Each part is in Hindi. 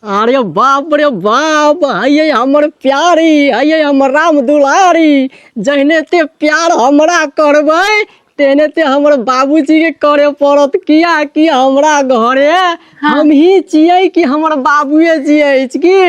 अरे बाप रे बाप, ये हमर प्यारी, ये हमर राम दुलारी। जहने ते प्यार हमरा करबै तेने ते हमर बाबूजी के करे पड़त। किया कि हमरा घरे हम ही छियै कि हमर बाबूए छियै की?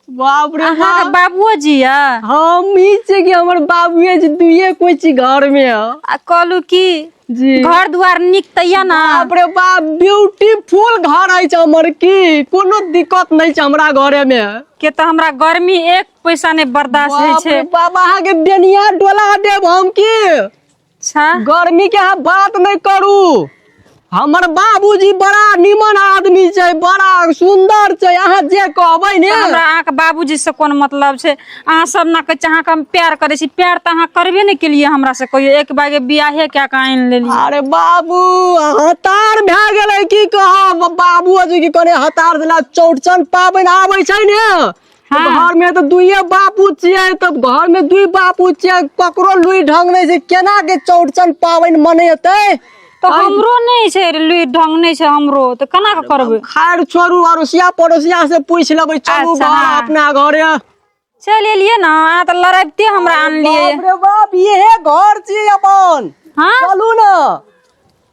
बाप रे बाप, बाबुओ जी हम ही छियै कि हमर बाबूए जी? दुइये कोई छी घर में कहलू की जी घर दुआर निक तैया ना? बाप रे बाप, ब्यूटीफुल घर है हमर की, कोनो दिक्कत नहीं छै हमरा घरे में के। तो हमरा गर्मी एक पैसा नहीं बर्दाश्त है छे। बाबा अहाँ के बेनिया डोला देब हम की? अच्छा गर्मी के अहाँ बात नहीं करू। हमर बाबूजी बड़ा निमन आदमी छै, बड़ा सुंदर छै। अहाँ जे कहबै ने हमरा अहाँ के बाबूजी से कोन मतलब छै? अहाँ सब ना कहे अहाँ के हम प्यार करे छी। प्यार तो अहाँ करबे नहीं के लिए हमरा से कहियो। एक बागे बियाहे क्या आइन लेली। अरे बाबू हतार भए गेलै की कहब? बाबूजी की करे हतार दिला। चौड़चन पाबनि आबै छै ने घर में तो दुइये बापू छियै, तब घर में दुई बापू छियै, ककरो लुई ढंग नहीं छै, केना के चौड़चन पाबनि मनेतै? तो हमरो नहीं छे लुई ढंग नहीं छे हमरो, तो केना के करबे? खैर छोड़ू, अड़ोसिया पड़ोसिया से पूछ लेबै। चलू अच्छा, घर अपना घरे चल एलिए ना। तो लड़ाइते हमरा आन लिए। बाप रे बाप, ये घर छी अपन। हाँ चलू ना।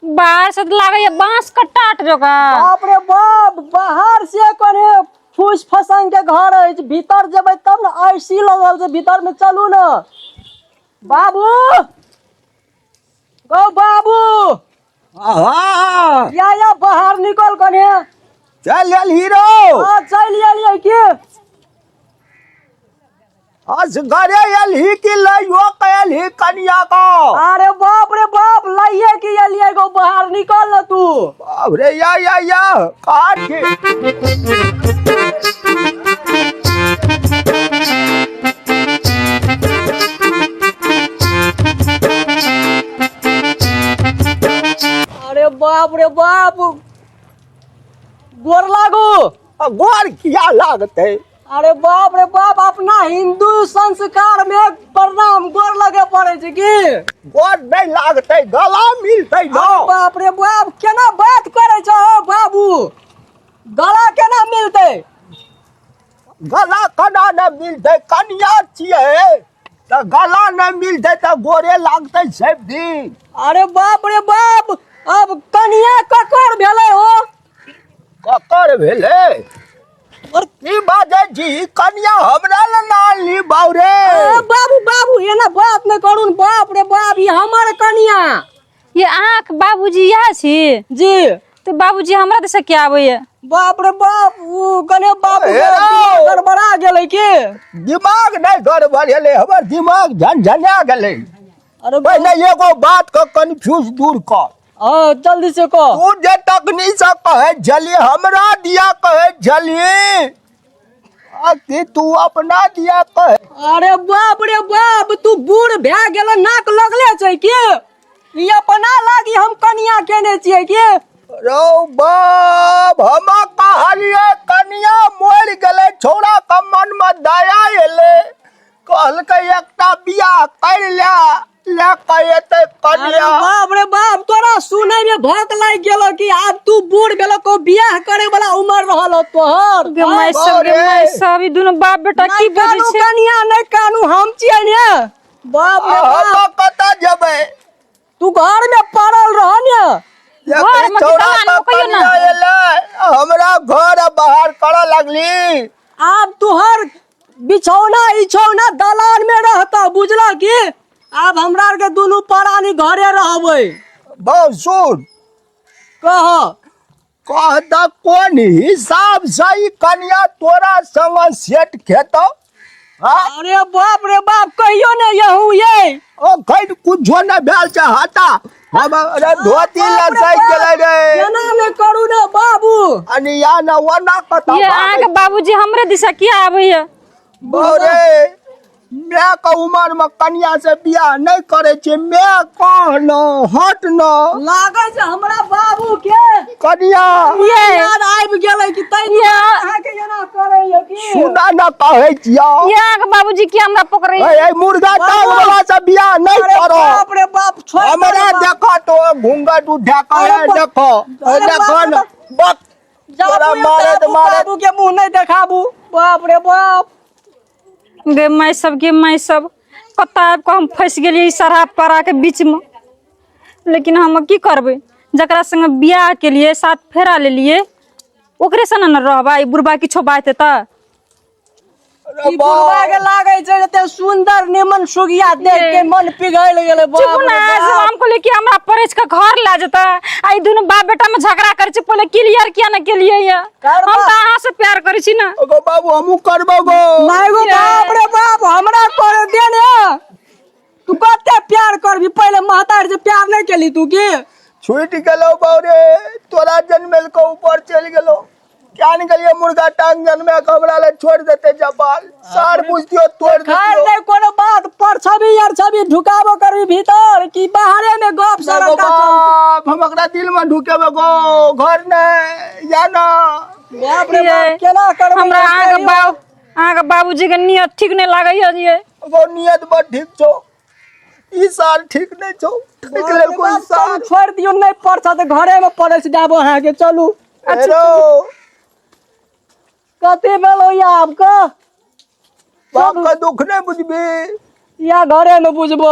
बाहर से लागे बांस का टाट जोगा। बाप रे बाप, बाहर से कने फूस फसंग के घर है, भीतर जेबै तब ना। ऐसी लगल छै भीतर में। चलू ना बाबू, गो बाबू, या बाहर निकल कने। चल हीरो चल एलियै की? घरे एलही कि लइयो कैलही कनिया को? अरे बाप रे बाप, लाइए की एलियै गो? बाहर निकल न तू। बाप रे या काट के। अरे बाप रे बाप, गोर लागू। गोर किया लागते? अरे बाप रे बाप, अपना हिंदू संस्कार में प्रणाम गोर लगे पड़े छै की? गोर नहीं लागते, गला मिलते ना। बाप रे बाप, केना बात करे छो बाबू? गला केना मिलते? गला केना न मिलते? कनिया छियै तो गला न मिलते तो गोरे लागते सब दिन। अरे बाप रे बाप, अब कनिया ककर भेले हो? ककर भेले? और की बाजे जी, कनिया हमरा ल नाल ली बाउरे। बाबू बाबू एना बात न करू। बाप रे बाप, ये हमर कनिया। ये आँख बाबूजी यहाँ छी जी। तो बाबूजी हमरा से क्या आवे? बाप रे बाप, वो कने बाबू गड़बड़ा गेलै की? दिमाग नहीं गड़बड़ेले, हमर दिमाग झनझना गेले। अरे पहले एगो बात को कंफ्यूज दूर कर। जल्दी से कह। तू जे तकनी से कहे जली, हमरा दिया कहे जली कि तू अपना दिया कहे? अरे बाप रे बाप, तू बूढ़ भए गेल, नाक लगले छै की? ई अपना लागी हम कनिया केने छियै की? रो बाप, हम कहलिए कनिया मोर गेले, छोड़ा के मन में दया एले, कहलकै एकटा बियाह कर ले कहते कनिया। बाप रे बाप, तोरा सुनै में भौक लाग गेलो कि अब तू बूढ़ भेलो, को बियाह करे वाला उम्र रहल तोहर? मैं सब दोनों बाप बेटा की बोलै छै? कनिया नहीं कानू, हम छियै ने। बाप रे बाप, कता जेबै? तू घर में पड़ल रह ने। घर में दलान में कहियो ना। हमरा घर बाहर करे लगली। अब तुहर बिछौना इछौना दलान में रहता, बुझला की? अब हमरा के दुनू परानी घरे रहबै। बहुत सुन, कह द कोन हिसाब से ई कनिया तोरा संग सेट खेतो? अरे बाप रे बाप, कहियो ने यहू ये। ओ खैर कुछो न भेल छै, हटा। हम धोती लसाई गेलै रे। एना ने करू ने बाबू। अनिया न वना कता। ये आके बाबूजी हमरे दिशा किया आवे है? बोरे मैं का उम्र में कन्या से बियाह नहीं करे छे। मैं कहनो हट न लागे छै हमरा बाबू के कन्या ये याद आबि गेलै कि तै अहाँ के एना करे है कि? सुना न कहै छिया। ये आके बाबूजी के हमरा पकड़े। ए मुर्गा टांग वाला से बियाह नहीं करो। बाप रे बाप, छोड़ हमरा देखो तो घूंघट उठा के देखो। देखो न बक बाबू के मुंह नहीं बाप रे बाप। गे माय सब कत्ता को हम फंस गेलिए शराब परा के बीच में। लेकिन हम की करबे, जकरा संग बियाह के लिए साथ फेरा ले लिए ओकरे से न रहबा। ई बुढ़बा किछो बात है त ई बुढ़वा के लागे छै एते सुंदर निमन सुगिया देख के मन पिघल गेले। चुप बाप ना, रे बाप। हमको लेके हमरा परेच के घर ला जता। आई दोनों बाप बेटा में झगड़ा करे छी, पहले क्लियर किया ना के लिए ये हम करबा। त अहाँ से प्यार करे छी ना। गो बाबू हमू करबो गो। नहीं गो बाप रे बाप, हमरा कर दे ने। तू कते प्यार करबी, पहले महतार से प्यार नहीं केली तू की? छूट गेलो बौरे, तोरा जन्मेल को ऊपर चल गेलो। क्या निकलिए मुर्गा टांग जन्मे कबरा ले छोड़ देते जबाल। सार बुझतियो तोड़ खैर देतियो। नहीं कोनो बात, पर छवि यार छवि ढुकाबो करबी भीतर की बाहरे में गप गो सरका। बाप हम एकरा दिल में ढुकेबे गो, घर ने या ना। बाप रे बाप, केना करबी? हमरा आहाँ के बाबूजी के नियत ठीक नहीं लागे ये। गो नियत बड़ ठीक छौ, ई साल ठीक नहीं छौ। ठीक ले कोई साल छोड़ दियो, नहीं पड़छ त घरे में पड़छ जाबो अहाँ के। चलू हेरो कते बेलो या आपका बाप का दुख नहीं बुझबी। या घरे में बुझबो।